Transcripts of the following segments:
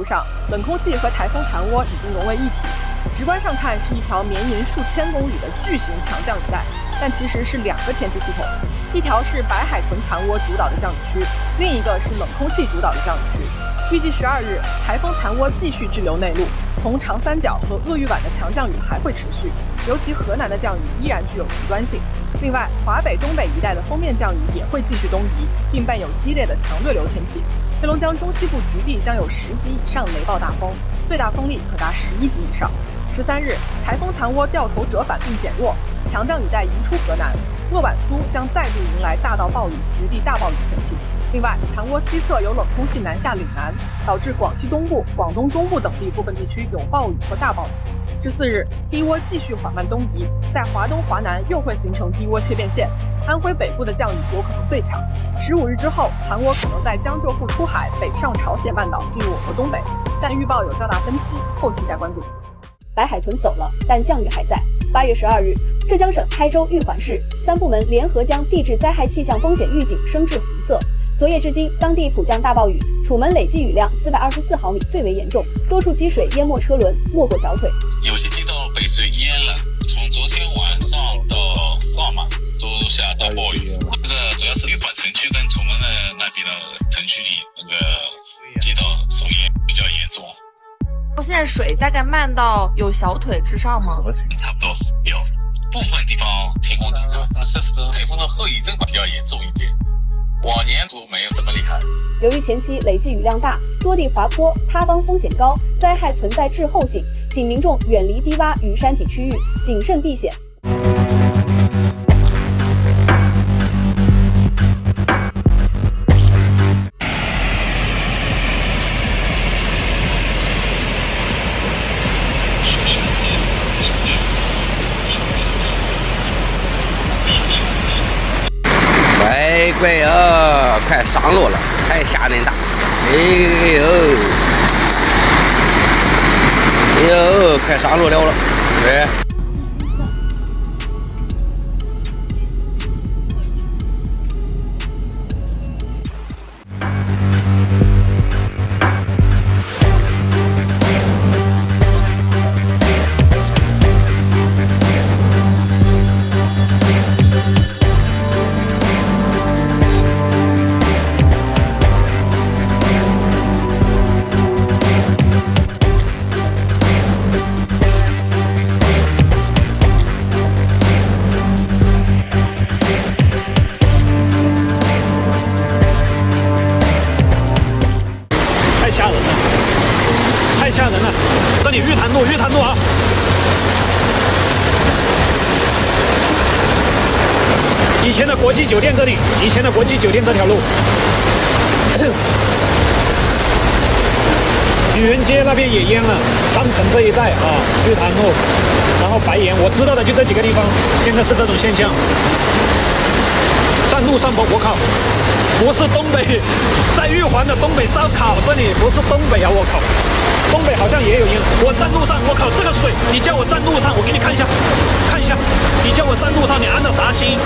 上，冷空气和台风残涡已经融为一体。直观上看是一条绵延数千公里的巨型强降雨带，但其实是两个天气系统，一条是白海豚残涡主导的降雨区，另一个是冷空气主导的降雨区。预计12日，台风残涡继续滞留内陆，从长三角和鄂豫皖的强降雨还会持续，尤其河南的降雨依然具有极端性。另外，华北、东北一带的锋面降雨也会继续东移，并伴有激烈的强对流天气。黑龙江中西部局地将有10级以上雷暴大风，最大风力可达11级以上。13日，台风残涡掉头折返并减弱，强降雨带移出河南，鄂皖苏将再度迎来大到暴雨、局地大暴雨天气。另外，残涡西侧有冷空气南下岭南，导致广西东部、广东中部等地部分地区有暴雨或大暴雨。14日，低涡继续缓慢东移，在华东、华南又会形成低涡切变线，安徽北部的降雨有可能最强。15日之后，残涡可能在江浙沪出海北上朝鲜半岛进入我国东北，但预报有较大分歧，后期再关注。白海豚走了，但降雨还在。8月12日，浙江省台州玉环市3部门联合将地质灾害气象风险预警升至红色。昨夜至今，当地普降大暴雨，楚门累计雨量424毫米最为严重，多处积水淹没车轮，没过小腿。有些街道被水淹了，从昨天晚上到上晚都下大暴雨。这个主要是玉环城区跟楚门的那边的城区里那个街道受淹比较严重。现在水大概漫到有小腿之上吗？差不多有，部分地方天空地震，这次台风的后遗症比较严重一点，往年都没有这么厉害。由于前期累计雨量大，多地滑坡，塌方风险高，灾害存在滞后性，请民众远离低洼与山体区域，谨慎避险。乖哦，快上路了，太吓人了！哎呦，快上路了！对。太吓人了！这里玉潭路啊！以前的国际酒店这里，以前的国际酒店这条路，愚人街那边也淹了，商城这一带啊，玉潭路，然后白岩，我知道的就这几个地方，现在是这种现象。站路上我靠，不是东北，在玉环的东北烧烤这里不是东北啊，我靠！东北好像也有烟，我站路上，我靠，这个水，你叫我站路上，我给你看一下，你叫我站路上，你安的啥心？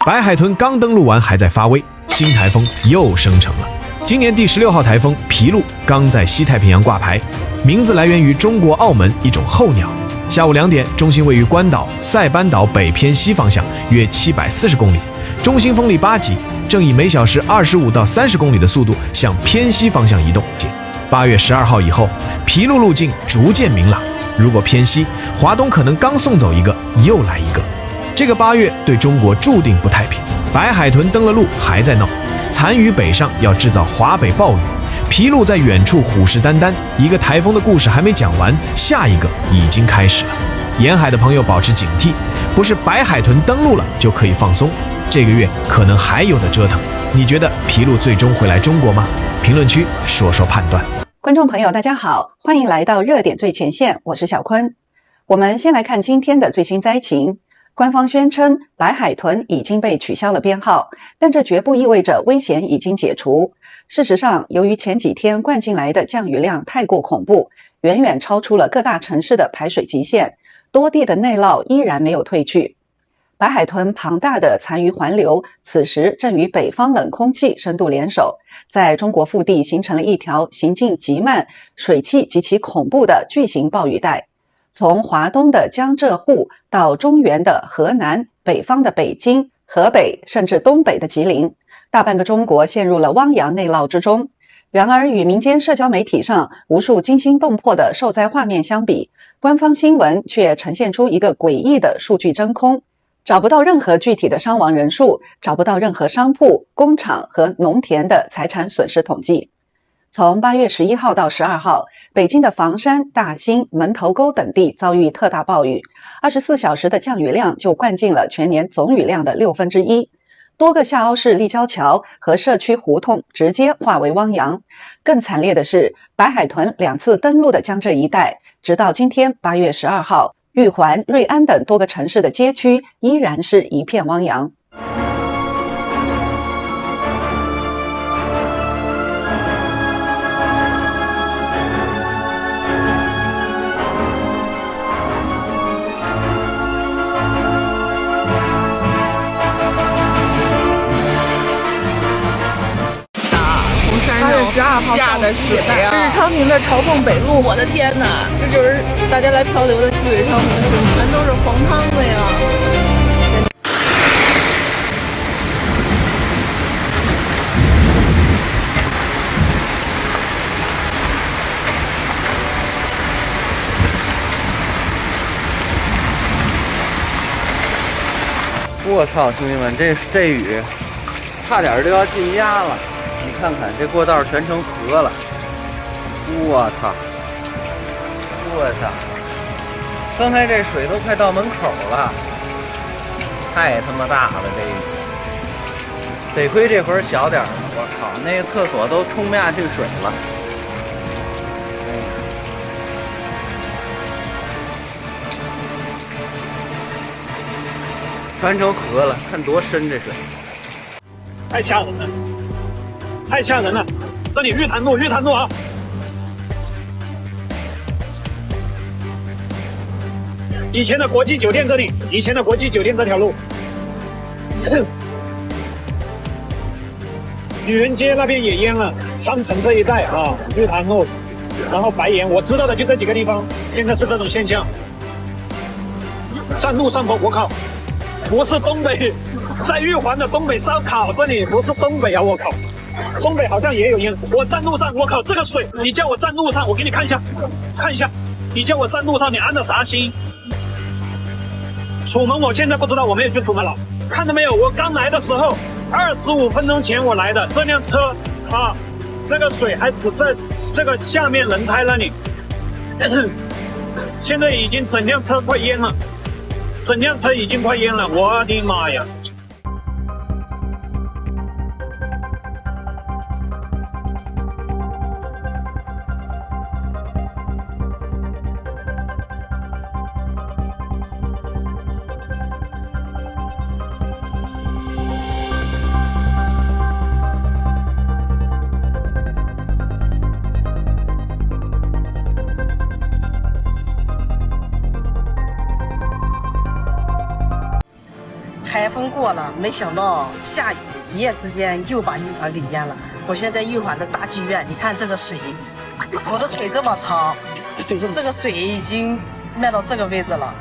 白海豚刚登陆完还在发威，新台风又生成了。今年第16号台风皮鹿刚在西太平洋挂牌，名字来源于中国澳门一种候鸟。下午2点，中心位于关岛、塞班岛北偏西方向约740公里，中心风力8级，正以每小时25到30公里的速度向偏西方向移动。8月12号以后，皮鹿路径逐渐明朗，如果偏西，华东可能刚送走一个，又来一个。这个8月对中国注定不太平。白海豚登了陆还在闹，残余北上要制造华北暴雨，皮鹿在远处虎视眈眈，一个台风的故事还没讲完，下一个已经开始了。沿海的朋友保持警惕，不是白海豚登陆了就可以放松，这个月可能还有的折腾。你觉得皮鹿最终会来中国吗？评论区说说判断。观众朋友大家好，欢迎来到热点最前线，我是小坤。我们先来看今天的最新灾情。官方宣称白海豚已经被取消了编号，但这绝不意味着危险已经解除。事实上，由于前几天灌进来的降雨量太过恐怖，远远超出了各大城市的排水极限，多地的内涝依然没有退去。白海豚庞大的残余环流此时正与北方冷空气深度联手，在中国腹地形成了一条行进极慢、水汽极其恐怖的巨型暴雨带。从华东的江浙沪到中原的河南、北方的北京、河北，甚至东北的吉林，大半个中国陷入了汪洋内涝之中。然而，与民间社交媒体上无数惊心动魄的受灾画面相比，官方新闻却呈现出一个诡异的数据真空，找不到任何具体的伤亡人数，找不到任何商铺、工厂和农田的财产损失统计。从8月11号到12号，北京的房山、大兴、门头沟等地遭遇特大暴雨，24小时的降雨量就灌进了全年总雨量的1/6。多个下凹式立交桥和社区胡同直接化为汪洋。更惨烈的是，白海豚2次登陆的江浙一带，直到今天8月12号，玉环、瑞安等多个城市的街区依然是一片汪洋。12号下的水啊！这是昌平的朝凤北路，我的天哪，这就是大家来漂流的西北昌平水，全都是黄汤的呀！我操，兄弟们，这雨差点就要进家了。你看看这过道全成河了，我操！刚才这水都快到门口了，太他妈大了这雨！得亏这会儿小点儿，我靠，那个厕所都冲不下去水了。全成河了，看多深这水！太吓人了！太吓人了！这里玉潭路啊！以前的国际酒店这里，以前的国际酒店这条路，女人街那边也淹了，商城这一带啊，玉潭路，然后白岩，我知道的就这几个地方，现在是这种现象。上路上坡，我靠，不是东北，在玉环的东北烧烤这里不是东北啊，我靠！东北好像也有烟，我站路上，我靠，这个水，你叫我站路上，我给你看一下，你叫我站路上，你安的啥心？楚门，我现在不知道，我没有去楚门了，看到没有？我刚来的时候，25分钟前我来的，这辆车啊，那个水还只在这个下面轮胎那里，现在已经整辆车快淹了，我的妈呀！台风过了，没想到下雨，一夜之间又把玉环给淹了。我现在玉环的大剧院，你看这个水，我的腿这么长，这个水已经漫到这个位置了，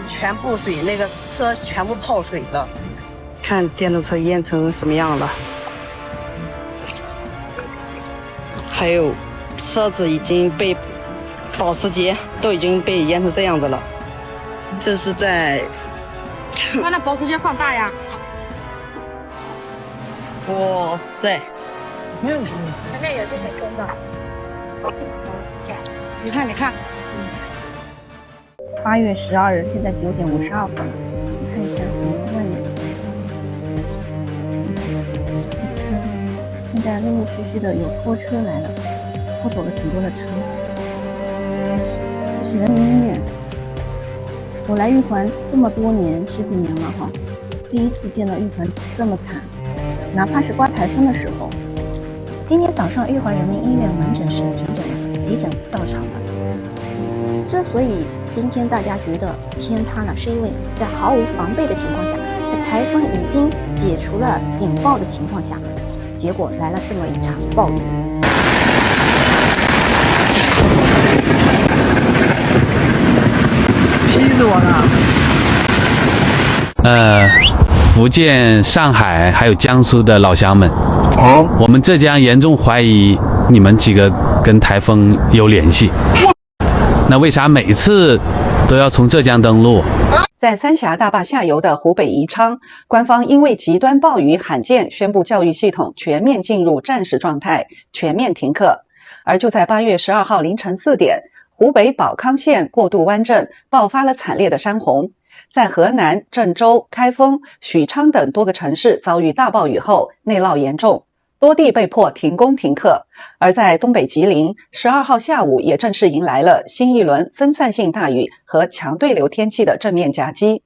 全部水，那个车全部泡水了。看电动车淹成什么样了，还有车子已经被保时捷都已经被淹成这样子了。这是在。把那保时捷放大呀！哇塞！前面也是很深的。你看。8月12日，现在9点52分，你看一下外面，车现在陆陆续续的有拖车来了，拖走了挺多的车。这是人民医院。我来玉环这么多年，10几年了哈，第一次见到玉环这么惨，哪怕是刮台风的时候。今天早上玉环人民医院门诊室急诊到场了，之所以今天大家觉得天塌了，是因为在毫无防备的情况下，在台风已经解除了警报的情况下，结果来了这么一场暴雨。气死我了！福建、上海还有江苏的老乡们，我们浙江严重怀疑你们几个跟台风有联系。那为啥每次都要从浙江登陆？在三峡大坝下游的湖北宜昌，官方因为极端暴雨罕见，宣布教育系统全面进入战时状态，全面停课。而就在8月12号凌晨4点，湖北保康县过渡湾镇爆发了惨烈的山洪。在河南郑州、开封、许昌等多个城市遭遇大暴雨后，内涝严重，多地被迫停工停课。而在东北吉林，12号下午也正式迎来了新一轮分散性大雨和强对流天气的正面夹击。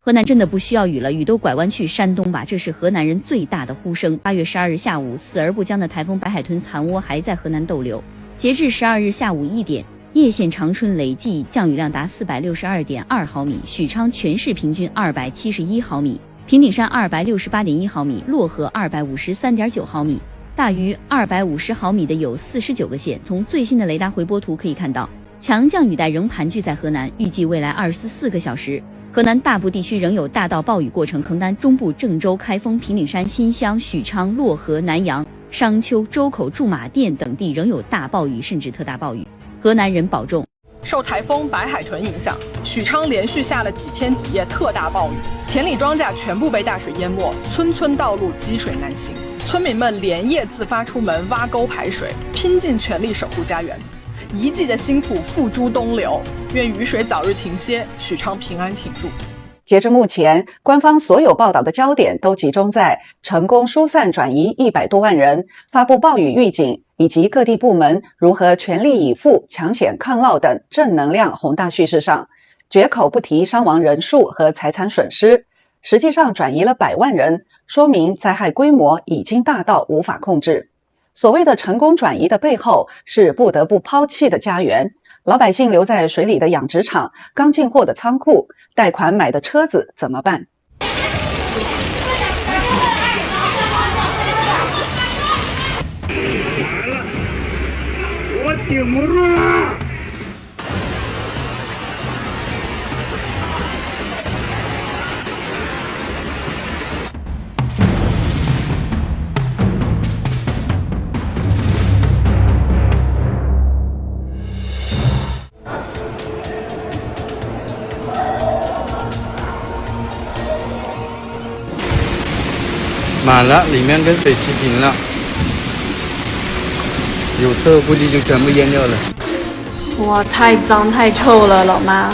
河南真的不需要雨了，雨都拐弯去山东吧，这是河南人最大的呼声。8月12日下午，死而不僵的台风白海豚残涡还在河南逗留。截至12日下午1点，叶县长春累计降雨量达462.2毫米，许昌全市平均271毫米，平顶山268.1毫米，漯河253.9毫米，大于250毫米的有49个县。从最新的雷达回波图可以看到，强降雨带仍盘踞在河南，预计未来24个小时。河南大部地区仍有大到暴雨过程，衡南中部、郑州、开封、平顶山、新乡、许昌、漯河、南阳、商丘、周口、驻马店等地仍有大暴雨甚至特大暴雨，河南人保重。受台风白海豚影响，许昌连续下了几天几夜特大暴雨，田里庄稼全部被大水淹没，村村道路积水难行，村民们连夜自发出门挖沟排水，拼尽全力守护家园。一季的辛苦付诸东流，愿雨水早日停歇，许昌平安挺住。截至目前，官方所有报道的焦点都集中在成功疏散转移100多万人、发布暴雨预警以及各地部门如何全力以赴抢险抗涝等正能量宏大叙事上，绝口不提伤亡人数和财产损失。实际上转移了100万人，说明灾害规模已经大到无法控制。所谓的成功转移的背后，是不得不抛弃的家园，老百姓留在水里的养殖场，刚进货的仓库，贷款买的车子怎么办？我顶不住了。满了，里面跟水齐平了，有时候估计就全部淹掉了。哇，太脏太臭了，老妈。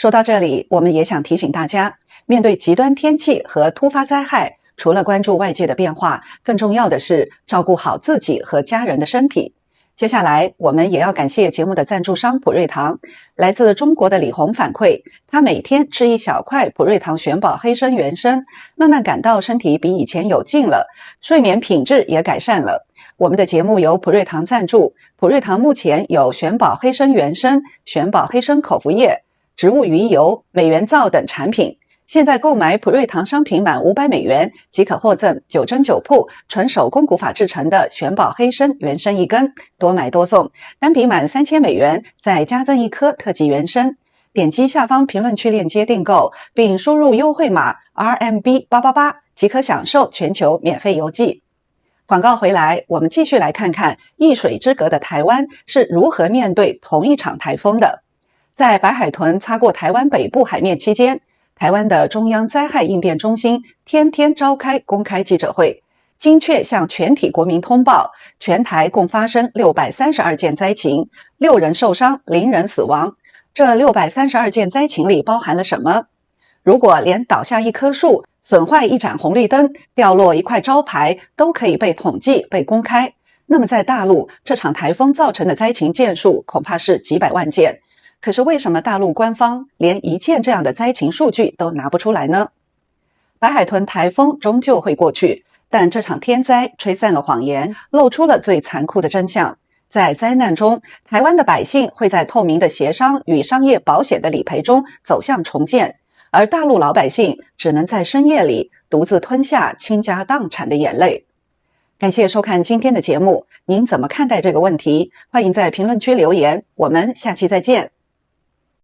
说到这里，我们也想提醒大家，面对极端天气和突发灾害，除了关注外界的变化，更重要的是照顾好自己和家人的身体。接下来，我们也要感谢节目的赞助商普瑞堂。来自中国的李红反馈，他每天吃一小块普瑞堂玄宝黑参原参，慢慢感到身体比以前有劲了，睡眠品质也改善了。我们的节目由普瑞堂赞助，普瑞堂目前有玄宝黑参原参、玄宝黑参口服液、植物鱼油、美元皂等产品。现在购买普瑞堂商品满500美元即可获赠9针9铺纯手工古法制成的玄宝黑参原参1根，多买多送。单笔满3000美元再加赠1颗特级原参。点击下方评论区链接订购，并输入优惠码 RMB888即可享受全球免费邮寄。广告回来，我们继续来看看一水之隔的台湾是如何面对同一场台风的。在白海豚擦过台湾北部海面期间，台湾的中央灾害应变中心天天召开公开记者会，精确向全体国民通报，全台共发生632件灾情，6人受伤，0人死亡。这632件灾情里包含了什么？如果连倒下一棵树、损坏一盏红绿灯、掉落一块招牌都可以被统计、被公开，那么在大陆，这场台风造成的灾情件数恐怕是几百万件。可是为什么大陆官方连一件这样的灾情数据都拿不出来呢？白海豚台风终究会过去，但这场天灾吹散了谎言，露出了最残酷的真相。在灾难中，台湾的百姓会在透明的协商与商业保险的理赔中走向重建，而大陆老百姓只能在深夜里独自吞下倾家荡产的眼泪。感谢收看今天的节目，您怎么看待这个问题？欢迎在评论区留言，我们下期再见。